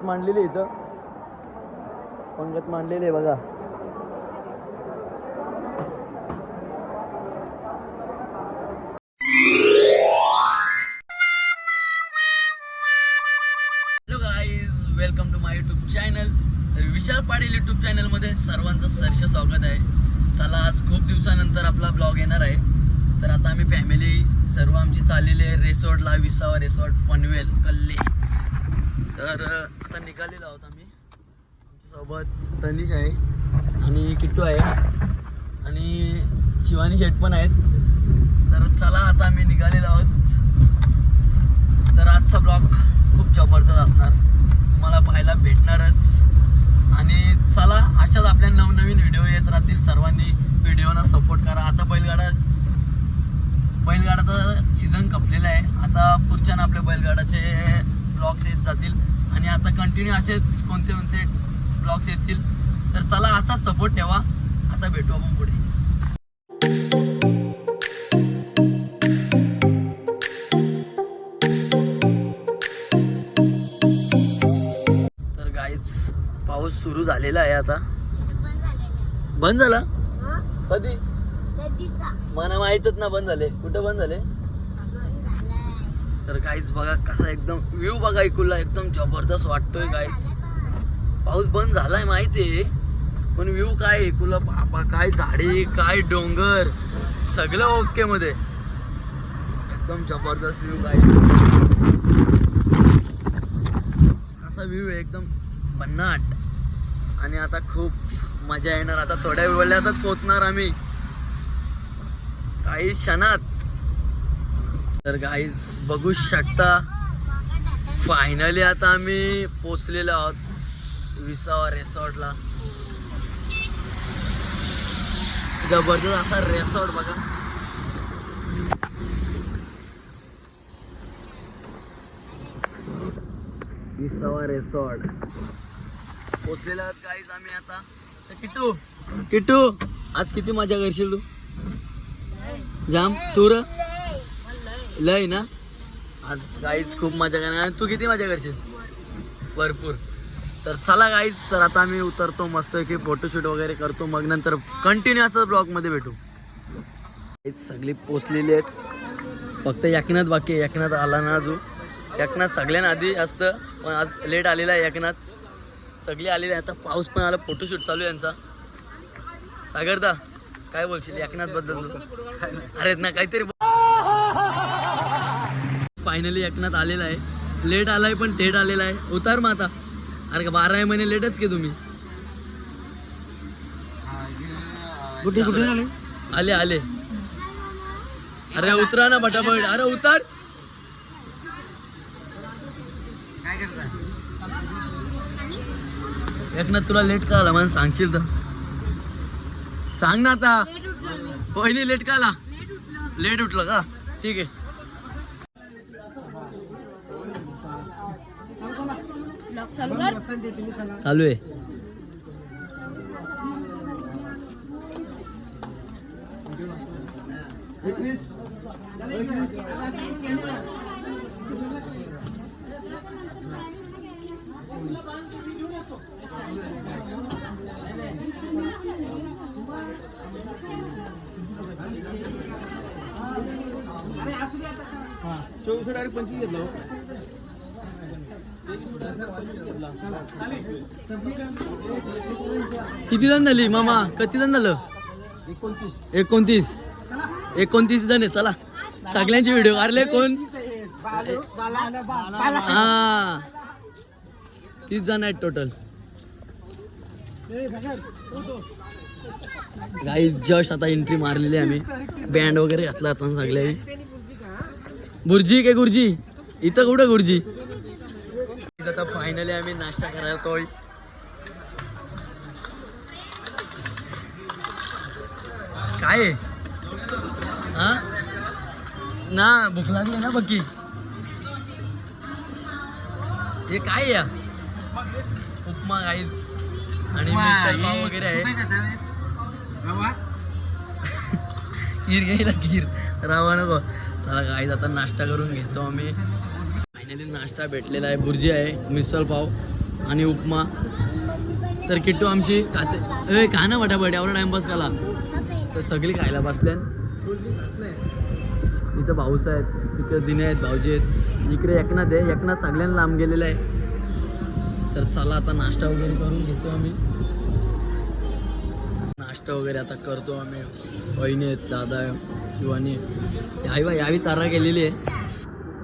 पंगत मांडलेली इथं, पंगत मांडलेली आहे बघा. Hello guys, welcome to my YouTube channel. तर विशाल पाटील यूट्यूब चॅनलमध्ये सर्वांचं सहर्ष स्वागत आहे. चला, आज खूप दिवसानंतर आपला ब्लॉग येणार आहे. तर आता आम्ही फॅमिली सर्व आमची चाललेली आहे रिसॉर्टला, विसावा रिसॉर्ट पनवेल कल्ले. तर आता निघालेलो आहोत आम्ही. आमच्यासोबत तनिष आहे आणि किट्टू आहे आणि शिवानी शेट पण आहेत. तर चला, आता आम्ही निघालेलो आहोत. तर आजचा ब्लॉग खूप जबरदस्त असणार, तुम्हाला पाहायला भेटणारच. आणि चला, अशाच आपल्या नवनवीन व्हिडिओ येत राहतील. सर्वांनी व्हिडिओना सपोर्ट करा. आता बैलगाडाचा सीझन कपलेला आहे. आता पुढच्या ना आपल्या बैलगाडाचे ब्लॉग्स येत जातील आणि आता कंटिन्यू असेच कोणते कोणते ब्लॉग्स येतील. तर चला, असाच सपोर्ट ठेवा. आता भेटू आपण पुढे. तर गाईज, पाऊस सुरू झालेला आहे. आता बंद झाला. कधी? मला माहितच ना बंद झाले. कुठं बंद झाले? तर गाईज बघा कसा एकदम व्ह्यू बघा, इकडला एकदम जबरदस्त वाटतोय गाईज. पाऊस बंद झालाय माहितीये, पण व्ह्यू काय इकडला बाबा, काय झाडे, काय डोंगर, सगळं ओके मध्ये. एकदम जबरदस्त व्ह्यू गाईज. असा व्ह्यू आहे एकदम भन्नाट. आणि आता खूप मजा येणार. आता थोड्या वेळातच पोहोचणार आम्ही, काही क्षणात. तर गाईज बघू शकता, फायनली आता आम्ही पोचलेलो आहोत विसावा रिसॉर्टला. जबरदस्त असा रिसॉर्ट बघा. विसावा रिसॉर्ट पोचलेलो आहोत गाईज आम्ही आता. तर किट्टू आज किती मजा करशील तू? जाम तूर लय ना आज गाईज, खूप मजा करणार. आणि तू किती मजा करशील? भरपूर. तर चला गाईज, तर आता आम्ही उतरतो मस्त की फोटोशूट वगैरे करतो, मग नंतर कंटिन्यू असं ब्लॉग मध्ये भेटू. सगळी पोचलेली आहेत, फक्त एकनाथ बाकी आहे. एकनाथ आला ना अजून. एकनाथ सगळ्यांना आधी असतं, पण आज लेट आलेला आहे एकनाथ. सगळे आलेले आहे. आता पाऊस पण आला, फोटोशूट चालू आहे यांचा. सागरदा काय बोलशील एकनाथ बद्दल? अरे ना काहीतरी. फायनली एकनाथ आलेला आहे. लेट आलाय पण थेट आलेला आहे. उतार मग आता. अरे का 12 महिने लेटच की तुम्ही. कुठे कुठे आले? आले. अरे उतरा ना फटाफट. अरे उतार. काय करता एकनाथ? तुला लेट का आला मला सांगशील तर सांग ना आता. पहिली लेट का आला? लेट उठला का? ठीक आहे. चालू आहे. किती जण झाली मामा? किती जण झालं? 29 जण आहे. चला, सगळ्यांची व्हिडिओ काढले. कोण? हा, 30 जण आहेत टोटल. गाईज जस्ट आता एंट्री मारलेली आम्ही. बँड वगैरे घातला आता सगळे. बुर्जी काय गुरुजी? इथं कुठं गुरुजी? आता फायनली आम्ही नाश्ता करायला येतोय. काय हा ना, भूक लागली ना बघी. हे काय या उपमा गाईज आणि मिसळ पाव वगैरे आहे. खीर घ्यायला, खीर रावा नको. चला गाईज आता नाश्ता करून घेतो आम्ही. फायनली नाश्ता भेटलेला आहे. भुर्जी आहे, मिसळ पाव आणि उपमा. तर किट्टू आमची खाते खा ना फटाफट, एवढा टाइमपास काला. तर सगळी खायला बसल्या. इथं भाऊस आहेत, तिथं दिने आहेत, भाऊजी आहेत, इकडे एकनाथ आहे. एकनाथ सगळ्यांना लांब गेलेला आहे. तर चला आता नाश्ता वगैरे करून घेतो आम्ही. नाश्ता वगैरे आता करतो आम्ही. वहिनी आहेत, दादा आहे, शिवानी यावी तारा केलेली आहे.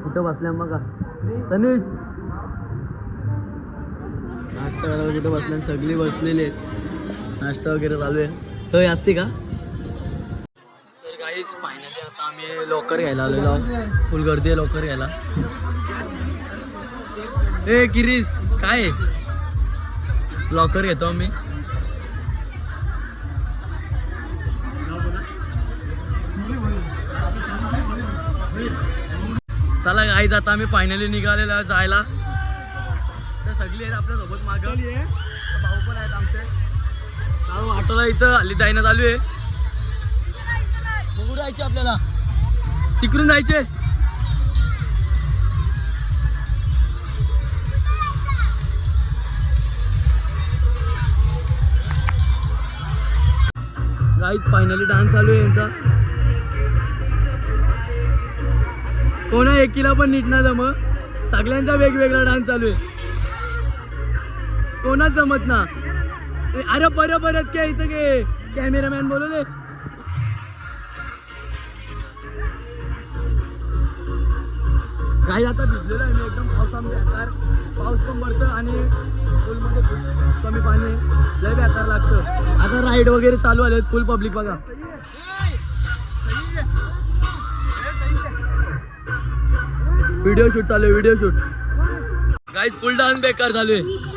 कुठं बसल्या बघा तनुष, नाश्ता करायला कुठं बसल्या, सगळी बसलेली आहेत. नाश्ता वगैरे चालू आहे. होय असते का. तर काहीच फायनली आता आम्ही लवकर घ्यायला आलेलो आहोत. फुल गर्दी आहे लवकर घ्यायला. ए किरीस काय लवकर घेतो आम्ही. चला गाईज आता आम्ही फायनली निघालेलो जायला. तर सगळी आहेत आपल्यासोबत मागं. भाऊ पण आहेत आमचे. चालू ऑटोला इथं हल्ली जायला चालू आहे. बघू जायचे आपल्याला, तिकडून जायचे. गाईज फायनली डान्स चालू आहे यांचा. कोणा एकीला पण नीट ना जम, सगळ्यांचा वेगवेगळा डान्स चालू आहे. कोणाच जमत ना. अरे परत काय इथं गे कॅमेरामॅन बोलवले. काही आता भिजलेलो आहे मी एकदम. पावसामध्ये बेकार, पाऊस पण पडतं आणि पूलमध्ये कमी पाणी, लय बेकार लागतं. आता राईड वगैरे चालू आले, फुल पब्लिक बघा. व्हिडिओ शूट चालू आहे, व्हिडिओ शूट. गाईज फुल डान्स बेकार चालू आहे.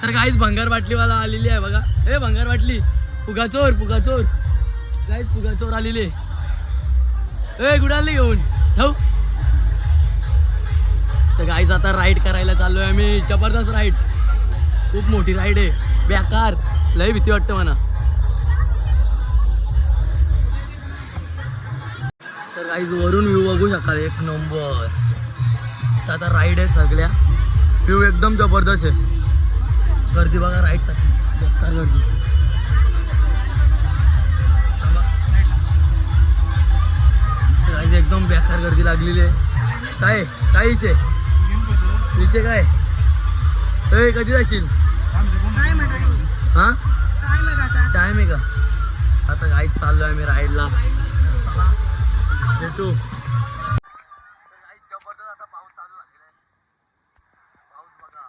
तर काहीच भंगार बाटलीवाला आलेली आहे बघा. ए भंगार बाटली, फुगाचोर गाईज फुगाचोर आलेली आहे. ए गुडाली घेऊन ठेव. तर गाईज आता राईड करायला चाललो आहे आम्ही. जबरदस्त राईड, खूप मोठी राईड आहे, बेकार, लय भीती वाटतं मला. तर गाईज वरून व्ह्यू बघू शकाल, एक नंबर. तर आता राईड आहे सगळ्या, व्ह्यू एकदम जबरदस्त आहे. गर्दी बघा राईडसाठी, बेकार गर्दी. गाईज एकदम बेकार गर्दी लागलेली आहे. काय विषय काय. कधी जाशील. हा टाइम आहे का. आता गाईज चाललो आहे मी राईडला. भेटू. जबरदस्त असा पाऊस चालू झालेला आहे. पाऊस बघा,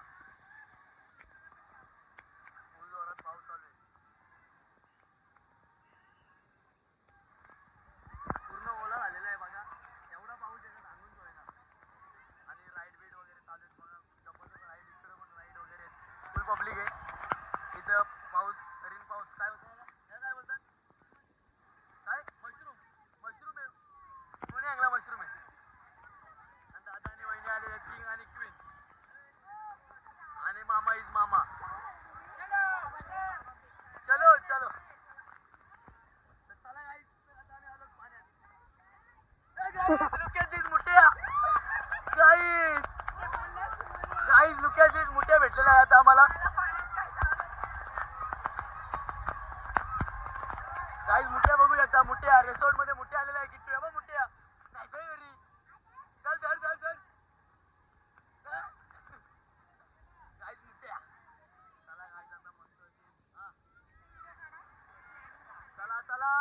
फुल जोरात पाऊस चालू आहे. पूर्ण ओला झालेला आहे बघा. एवढा पाऊस आहे का सांगून जोयला. आणि राईड बीड वगैरे चालू आहेत बघा. जबरदस्त राईड, इकडे पण राईड वगैरे फुल पब्लिक आहे इथं. पाऊस रीन पाऊस काय होतं काय बोलतात, काय मशरूम आहे. कोणी ऐकला मशरूम आहे. आणि दादा आणि वहिनी आले, किंग आणि क्वीन आणि मामा इज मामा. चलो चलो चला गाईस. आता आम्ही आलो पाण्यात. लुक ॲट दिस मुठ्या गाईस लुक ॲट दिस मुठ्या भेटलेल्या आहे आता आम्हाला. गाईस मुठ्या बघू शकता. मुठ्या रिसॉर्ट मध्ये मुठ्या आलेल्या आहे. किट्टू बघ मुठ्या जायचंय घरी. चल चल चल चल गाईस मुठ्या. चला गाईस आता मस्त हा. चला चला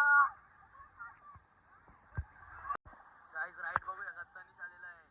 गाईस राईड बघू शकता. तनिष आलेला आहे.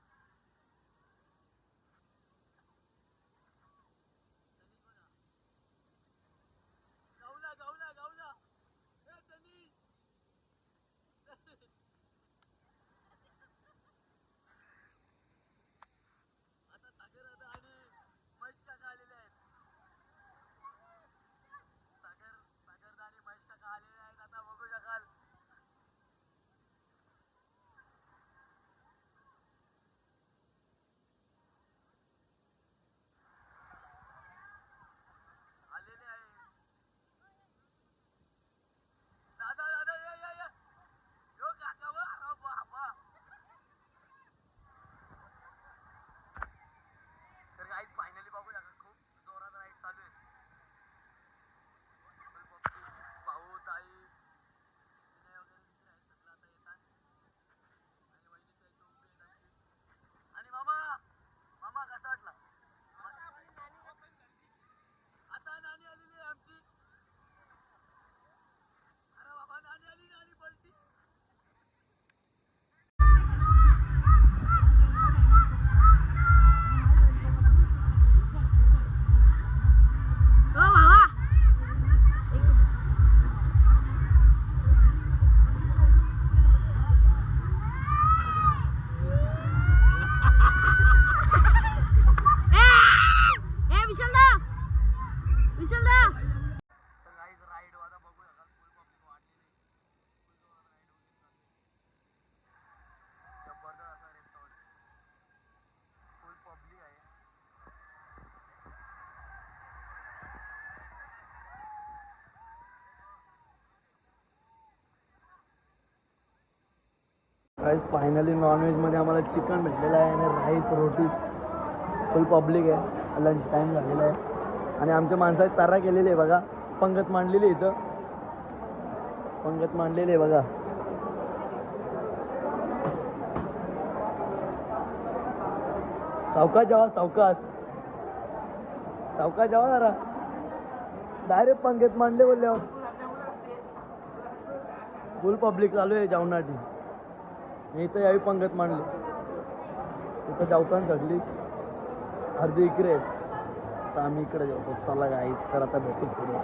गाईस फायनली नॉनव्हेजमध्ये आम्हाला चिकन भेटलेलं आहे आणि राईस रोटी फुल पब्लिक आहे. लंच टाईम झालेला आहे आणि आमच्या माणसाची तारा केलेली आहे बघा. पंगत मांडलेली इथं, पंगत मांडलेली आहे बघा. सावकाश जेवा, सावकाश सावकाश जेवा जरा. डायरेक्ट पंगत मांडले बोलल्यावर फुल पब्लिक चालू आहे जेवणाची. मी इथं यावी पंगत मांडली, इथं जेवताना सगळी अर्धी इकडे आहेत, तर आम्ही इकडे जेवतो. चला गाईस, तर आता भेटू पुढे.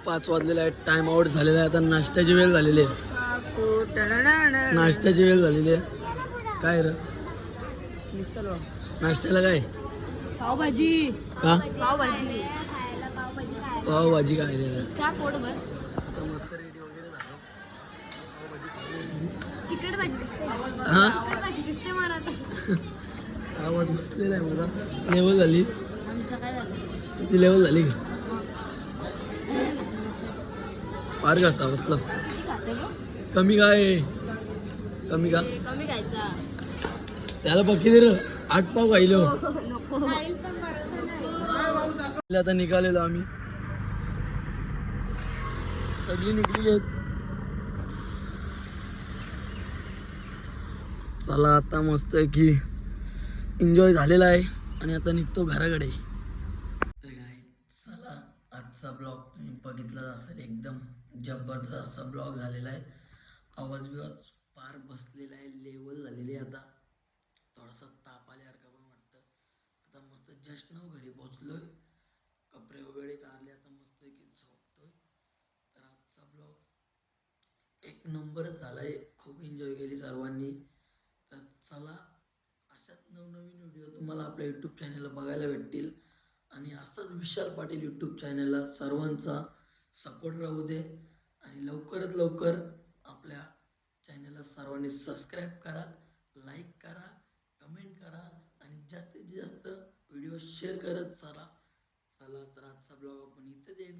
पाच वाजलेला आहे, टाइम आउट झालेला आहे. आता नाश्त्याची वेळ झालेली आहे, नाश्त्याची वेळ झालेली आहे. काय रे नाश्त्याला काय? पावभाजी. का पावभाजी. पावभाजी काय का पोटभर मस्त रेडी वगैरे झालं. चिकट भाजी दिसते. हा चिकट भाजी दिसते मला आता. आवाज बसलेला आहे मला. लेवल झाली, आमचं काय झालं? किती लेवल झाली का? फार कसा बसला. किती खाते गं? कमी काय? कमी का? कमी खायचा. त्याला बघी दे रे, 8 पाव खायलो. नको. खाईल पण भरोसा नाही. आता निघालेलो आम्ही, सगळी निघलेली आहेत. चला आता मस्त की एन्जॉय झालेला आहे आणि आता निघतो घराकडे. तर काय चला, आजचा ब्लॉग तुम्ही बघितलाच असेल, एकदम जबरदस्त असा ब्लॉग झालेला आहे. आवाज बिवाज पार बसलेला आहे, लेवल झालेली आहे. आता थोडासा ताप आल्यासारखं पण वाटतं. आता मस्त जस्ट नाव घरी पोचलोय, कपडे वगैरे काढले, आता मस्त की झोपतोय. तर आजचा ब्लॉग एक नंबरच झाला आहे, खूप एन्जॉय केली सर्वांनी. तर चला, अशाच नवनवीन व्हिडिओ तुम्हाला आपल्या यूट्यूब चॅनलला बघायला भेटतील आणि असंच विशाल पाटील यूट्यूब चॅनलला सर्वांचा सपोर्ट राहू दे. आणि लवकरात लवकर आपल्या चॅनलला सर्वांनी सबस्क्राईब करा, लाईक करा, कमेंट करा आणि जास्तीत जास्त व्हिडिओ शेअर करत चला. तर आजचा ब्लॉग आपण इथेच एंड